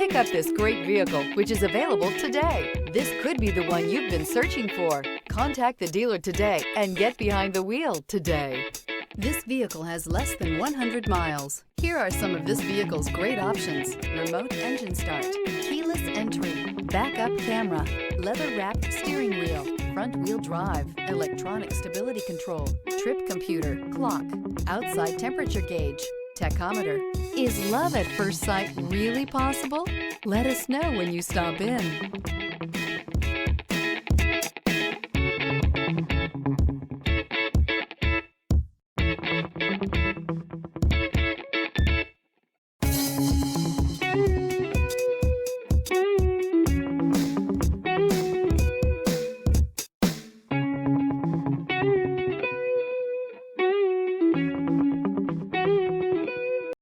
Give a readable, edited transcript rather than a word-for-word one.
Pick up this great vehicle, which is available today. This could be the one you've been searching for. Contact the dealer today and get behind the wheel today. This vehicle has less than 100 miles. Here are some of this vehicle's great options: remote engine start, keyless entry, backup camera, leather-wrapped steering wheel, front-wheel drive, electronic stability control, trip computer, clock, outside temperature gauge, tachometer. Is love at first sight really possible? Let us know when you stop in.